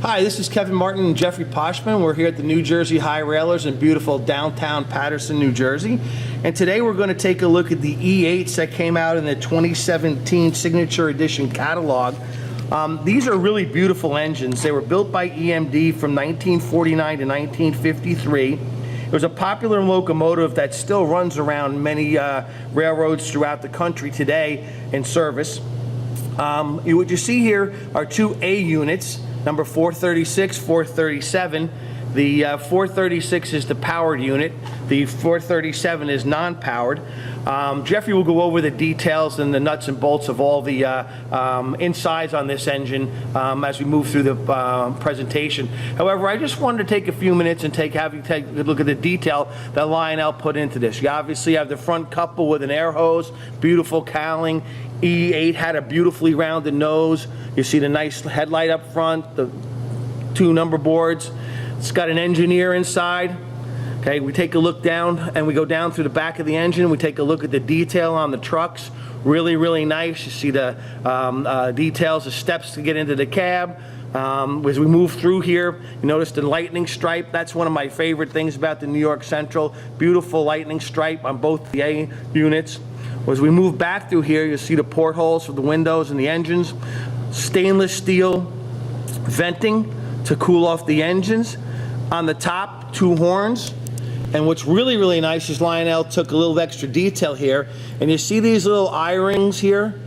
Hi, this is Kevin Martin and Jeffrey Poshman. We're here at the New Jersey HiRailers in beautiful downtown Paterson, New Jersey. And today we're going to take a look at the E8s that came out in the 2017 Signature Edition catalog. These are really beautiful engines. They were built by EMD from 1949 to 1953. It was a popular locomotive that still runs around many railroads throughout the country today in service. What you see here are two A units, number 436, 437. The 436 is the powered unit. The 437 is non-powered. Jeffrey will go over the details and the nuts and bolts of all the insides on this engine as we move through the presentation. However, I just wanted to take a few minutes and have you take a look at the detail that Lionel put into this. You obviously have the front couple with an air hose, beautiful cowling. E8 had a beautifully rounded nose. You see the nice headlight up front, the two number boards. It's got an engineer inside. Okay, we take a look down and we go down through the back of the engine. We take a look at the detail on the trucks. Really, really nice. You see the details, the steps to get into the cab. As we move through here, you notice the lightning stripe. That's one of my favorite things about the New York Central. Beautiful lightning stripe on both the A units. As we move back through here, you'll see the portholes for the windows and the engines. Stainless steel venting to cool off the engines. On the top, two horns. And what's really, really nice is Lionel took a little extra detail here. And you see these little eye-rings here?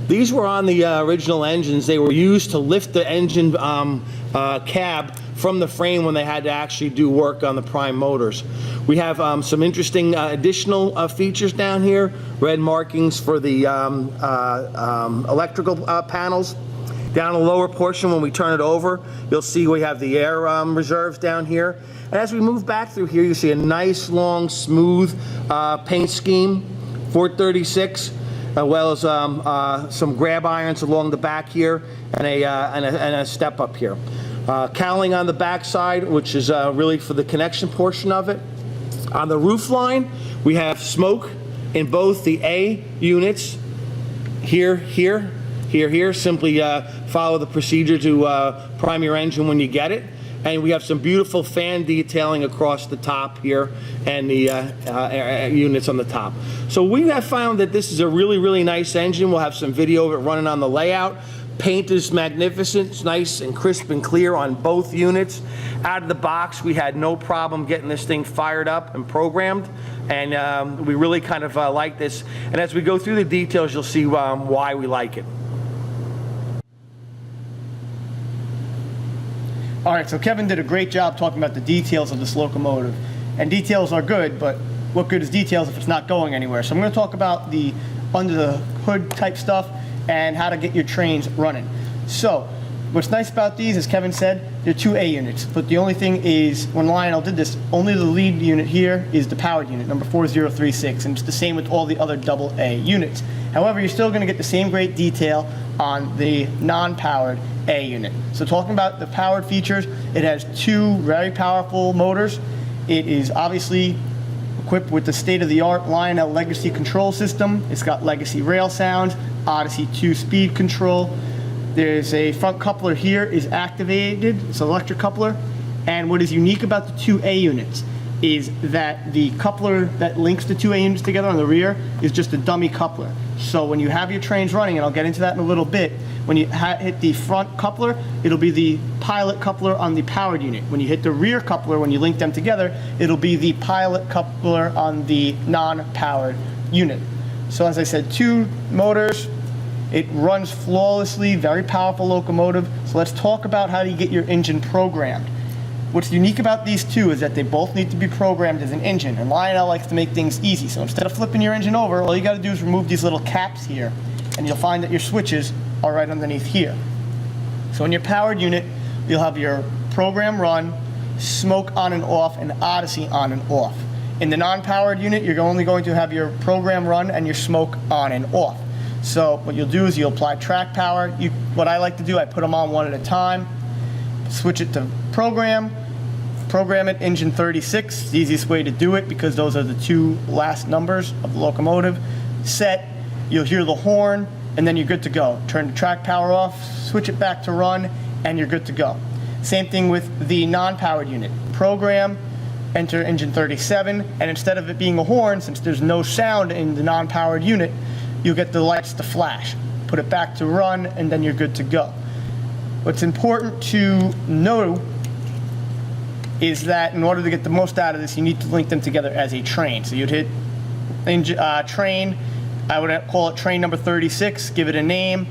These were on the original engines. They were used to lift the engine cab from the frame when they had to actually do work on the prime motors. We have some interesting additional features down here. Red markings for the electrical panels. Down the lower portion, when we turn it over, you'll see we have the air reserves down here. And as we move back through here, you see a nice, long, smooth paint scheme, 436, as well as some grab irons along the back here, and a step up here. Cowling on the back side, which is really for the connection portion of it. On the roof line, we have smoke in both the A units, here. Simply follow the procedure to prime your engine when you get it. And we have some beautiful fan detailing across the top here and the units on the top. So we have found that this is a really, really nice engine. We'll have some video of it running on the layout. Paint is magnificent. It's nice and crisp and clear on both units. Out of the box, we had no problem getting this thing fired up and programmed. And we really kind of like this. And as we go through the details, you'll see why we like it. All right, so Kevin did a great job talking about the details of this locomotive. And details are good, but what good is details if it's not going anywhere? So I'm going to talk about the under the hood type stuff and how to get your trains running. So what's nice about these, as Kevin said, they're two A units. But the only thing is, when Lionel did this, only the lead unit here is the powered unit, number 4036, and it's the same with all the other double A units. However, you're still going to get the same great detail on the non-powered A unit. So talking about the powered features, it has two very powerful motors. It is obviously equipped with the state-of-the-art Lionel Legacy control system. It's got Legacy rail sounds, Odyssey 2-speed control. There's a front coupler here is activated. It's an electric coupler. And what is unique about the two A units is that the coupler that links the two A units together on the rear is just a dummy coupler. So when you have your trains running, and I'll get into that in a little bit, when you hit the front coupler, it'll be the pilot coupler on the powered unit. When you hit the rear coupler, when you link them together, it'll be the pilot coupler on the non-powered unit. So as I said, two motors. It runs flawlessly, very powerful locomotive. So let's talk about how do you get your engine programmed. What's unique about these two is that they both need to be programmed as an engine, and Lionel likes to make things easy. So instead of flipping your engine over, all you got to do is remove these little caps here, and you'll find that your switches are right underneath here. So in your powered unit, you'll have your program run, smoke on and off, and Odyssey on and off. In the non-powered unit, you're only going to have your program run and your smoke on and off. So what you'll do is you'll apply track power. What I like to do, I put them on one at a time, switch it to program it engine 36, it's the easiest way to do it because those are the two last numbers of the locomotive. Set, you'll hear the horn, and then you're good to go. Turn the track power off, switch it back to run, and you're good to go. Same thing with the non-powered unit. Program, enter engine 37, and instead of it being a horn, since there's no sound in the non-powered unit, you'll get the lights to flash. Put it back to run, and then you're good to go. What's important to know is that in order to get the most out of this, you need to link them together as a train. So you'd hit train, I would call it train number 36, give it a name,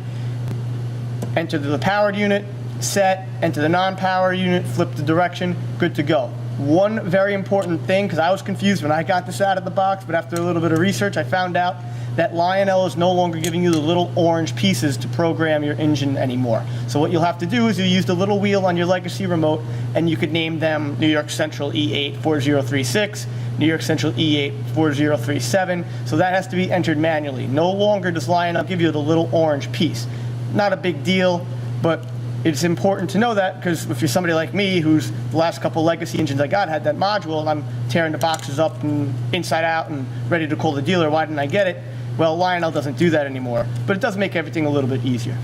enter the powered unit, set, enter the non-power unit, flip the direction, good to go. One very important thing, because I was confused when I got this out of the box, but after a little bit of research, I found out that Lionel is no longer giving you the little orange pieces to program your engine anymore. So what you'll have to do is you use the little wheel on your legacy remote, and you could name them New York Central E8 4036, New York Central E8 4037. So that has to be entered manually. No longer does Lionel give you the little orange piece. Not a big deal, but it's important to know that, because if you're somebody like me, who's the last couple legacy engines I got had that module, and I'm tearing the boxes up and inside out and ready to call the dealer, why didn't I get it? Well, Lionel doesn't do that anymore, but it does make everything a little bit easier.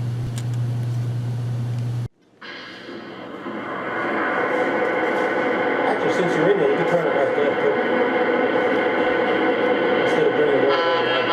Actually, since you're in there, you can turn it right there too. Instead of bringing it over there.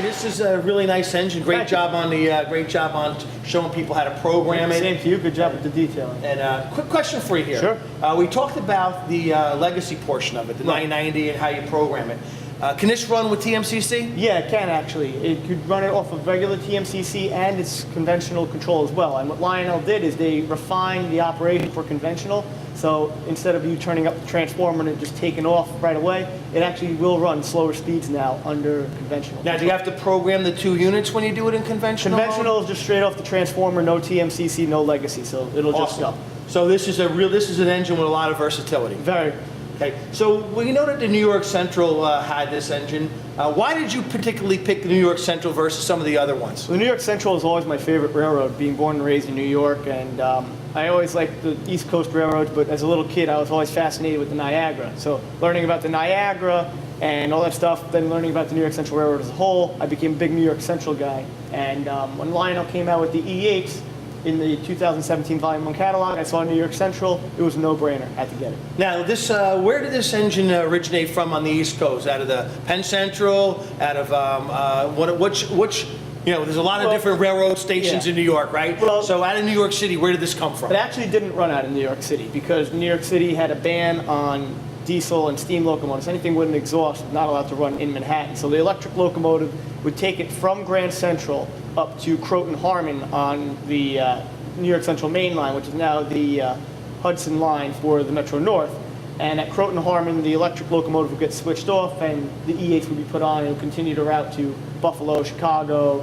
this is a really nice engine. Great job on showing people how to program it. Same to you. Good job with the detailing. And quick question for you here. Sure. We talked about the legacy portion of it, the 990 and how you program it. Can this run with TMCC? Yeah, it can actually. It could run it off of regular TMCC and its conventional control as well. And what Lionel did is they refined the operation for conventional. So instead of you turning up the transformer and it just taking off right away, it actually will run slower speeds now under conventional. Now, do you have to program the 2 units when you do it in conventional? Conventional is just straight off the transformer, no TMCC, no legacy, so it'll just go. So this is an engine with a lot of versatility. Very. Okay, so we know that the New York Central had this engine. Why did you particularly pick the New York Central versus some of the other ones? The New York Central is always my favorite railroad, being born and raised in New York, and I always liked the East Coast railroads, but as a little kid I was always fascinated with the Niagara. So learning about the Niagara and all that stuff, then learning about the New York Central Railroad as a whole, I became a big New York Central guy. And when Lionel came out with the E8s, in the 2017 Volume 1 catalog, I saw New York Central. It was a no-brainer. Had to get it. Now, this where did this engine originate from on the East Coast? Out of the Penn Central? Out of which? You know, there's a lot of different railroad stations in New York, right? Well, so out of New York City, where did this come from? It actually didn't run out of New York City because New York City had a ban on diesel and steam locomotives. Anything with an exhaust was not allowed to run in Manhattan. So the electric locomotive would take it from Grand Central up to Croton Harmon on the New York Central Main Line, which is now the Hudson Line for the Metro North. And at Croton Harmon, the electric locomotive would get switched off and the E8s would be put on and it would continue to route to Buffalo, Chicago,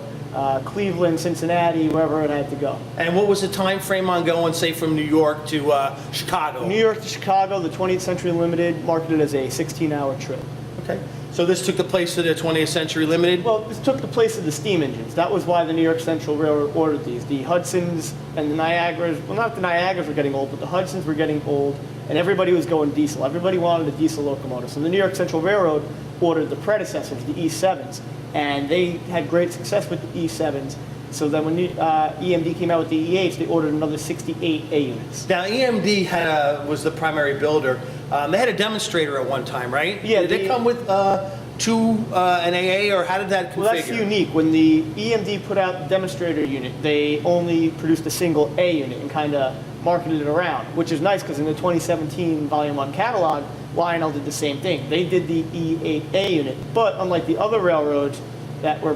Cleveland, Cincinnati, wherever it had to go. And what was the time frame on going, say, from New York to Chicago? New York to Chicago, the 20th Century Limited marketed as a 16-hour trip. Okay. So this took the place of the 20th Century Limited? Well, this took the place of the steam engines. That was why the New York Central Railroad ordered these. The Hudsons and the Niagaras, well, not the Niagaras were getting old, but the Hudsons were getting old, and everybody was going diesel. Everybody wanted a diesel locomotive. So the New York Central Railroad ordered the predecessors, the E7s, and they had great success with the E7s. So then when EMD came out with the E8s, they ordered another 68 A units. Now, EMD was the primary builder. They had a demonstrator at one time, right? Yeah. Did they come with an AA, or how did that configure? Well, that's unique. When the EMD put out the demonstrator unit, they only produced a single A unit and kind of marketed it around, which is nice because in the 2017 Volume 1 catalog, Lionel did the same thing. They did the E8A unit, but unlike the other railroads that were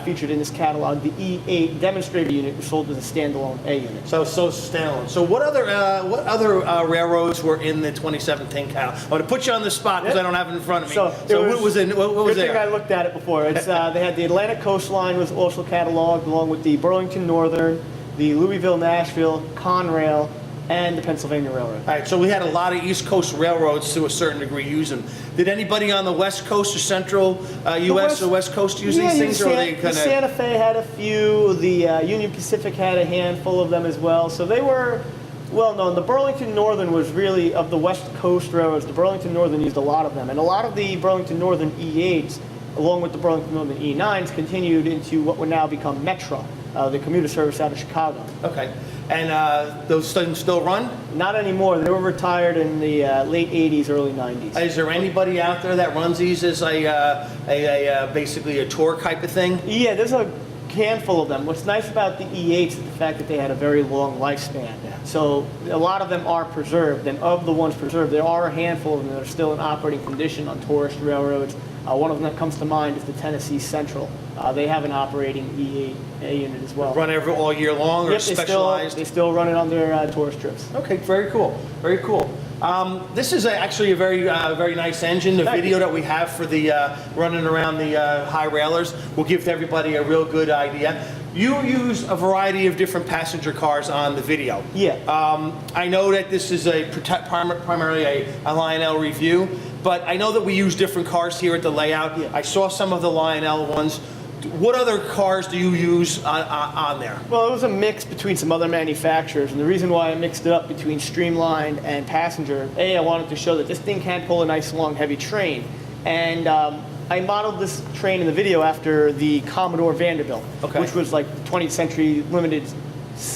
featured in this catalog, the E8 demonstrator unit was sold as a standalone A unit. So standalone. So what other railroads were in the 2017 catalog? I'm going to put you on the spot because I don't have it in front of me. So what was there? Good thing I looked at it before. It's, they had the Atlantic Coastline was also cataloged along with the Burlington Northern, the Louisville, Nashville, Conrail, and the Pennsylvania Railroad. All right, so we had a lot of East Coast railroads to a certain degree use them. Did anybody on the West Coast or Central U.S. or West Coast use these things? Or they kind of... Santa Fe had a few. The Union Pacific had a handful of them as well. So they were well known. The Burlington Northern was really, of the West Coast railroads, the Burlington Northern used a lot of them. And a lot of the Burlington Northern E8s, along with the Burlington Northern E9s, continued into what would now become Metra, the commuter service out of Chicago. Okay. And those things still run? Not anymore. They were retired in the late 80s, early 90s. Is there anybody out there that runs these as basically a tour type of thing? Yeah, there's a handful of them. What's nice about the E8s is the fact that they had a very long lifespan. So a lot of them are preserved, and of the ones preserved, there are a handful of them that are still in operating condition on tourist railroads. One of them that comes to mind is the Tennessee Central. They have an operating E8A unit as well. Run all year long, or yep, specialized? They still run it on their tourist trips. Okay, very cool. Very cool. This is actually a very nice engine. The video that we have for the running around the HiRailers will give everybody a real good idea. You use a variety of different passenger cars on the video. Yeah. I know that this is primarily a Lionel review, but I know that we use different cars here at the layout. Yeah. I saw some of the Lionel ones. What other cars do you use on there? Well, it was a mix between some other manufacturers, and the reason why I mixed it up between streamlined and passenger, I wanted to show that this thing can pull a nice, long, heavy train. And I modeled this train in the video after the Commodore Vanderbilt, which was like the 20th Century Limited's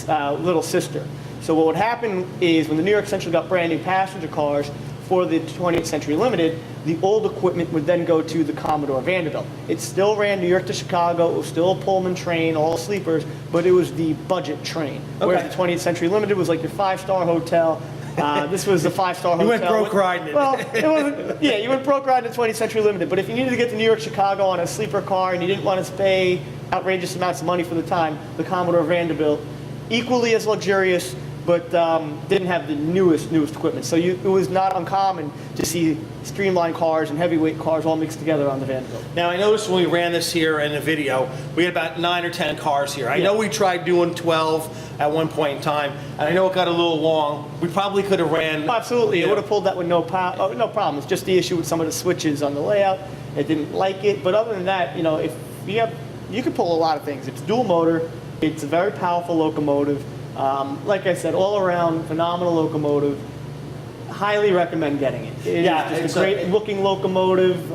little sister. So what would happen is when the New York Central got brand new passenger cars, before the 20th Century Limited, the old equipment would then go to the Commodore Vanderbilt. It still ran New York to Chicago. It was still a Pullman train, all sleepers, but it was the budget train. Whereas the 20th Century Limited was like your 5-star hotel. This was a 5-star hotel. You went broke riding it. Well, it wasn't. Yeah, you went broke riding the 20th Century Limited. But if you needed to get to New York, Chicago on a sleeper car, and you didn't want to pay outrageous amounts of money for the time, the Commodore Vanderbilt, equally as luxurious, but didn't have the newest equipment. So it was not uncommon to see streamlined cars and heavyweight cars all mixed together on the Vanderbilt. Now, I noticed when we ran this here in the video, we had about 9 or 10 cars here. I know we tried doing 12 at one point in time, and I know it got a little long. We probably could have ran... Absolutely, it would have pulled that with no problem. It's just the issue with some of the switches on the layout. It didn't like it, but other than that, if you could pull a lot of things. It's dual motor. It's a very powerful locomotive. Like I said, all around phenomenal locomotive. Highly recommend getting it. It's a great looking locomotive,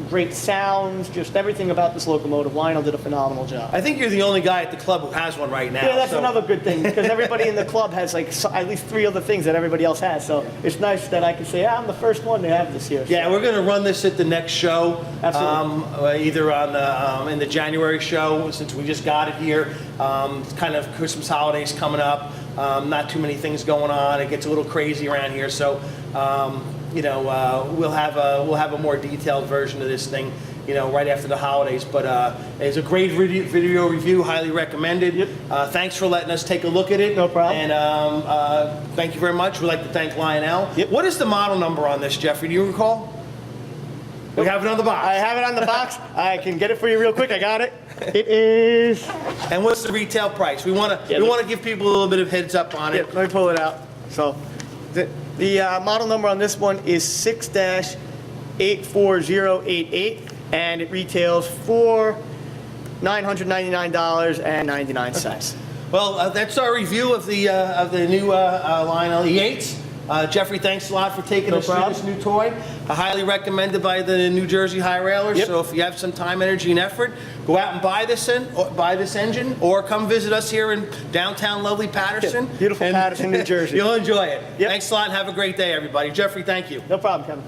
great sounds, just everything about this locomotive. Lionel did a phenomenal job. I think you're the only guy at the club who has one right now. Yeah, that's another good thing, because everybody in the club has like at least 3 other things that everybody else has. So it's nice that I can say, I'm the first one to have this here. Yeah, we're going to run this at the next show. Absolutely. Either on the in the January show, since we just got it here. Kind of Christmas holidays coming up. Not too many things going on. It gets a little crazy around here, so we'll have a more detailed version of this thing, right after the holidays. But it's a great video review, highly recommended. Yep. Thanks for letting us take a look at it. No problem. And thank you very much. We'd like to thank Lionel. Yep. What is the model number on this, Jeffrey? Do you recall? We have it on the box. I have it on the box. I can get it for you real quick. I got it. It is. And what's the retail price? We want to give people a little bit of heads up on it. Yeah, let me pull it out. So, the model number on this one is 6-84088, and it retails for $999.99. Well, that's our review of the new Lionel E8s. Jeffrey, thanks a lot for taking us through this new toy. Highly recommended by the New Jersey HiRailers. Yep. So if you have some time, energy, and effort, go out and buy this engine, or come visit us here in downtown lovely Paterson. Beautiful Paterson, New Jersey. You'll enjoy it. Yep. Thanks a lot, and have a great day, everybody. Jeffrey, thank you. No problem, Kevin.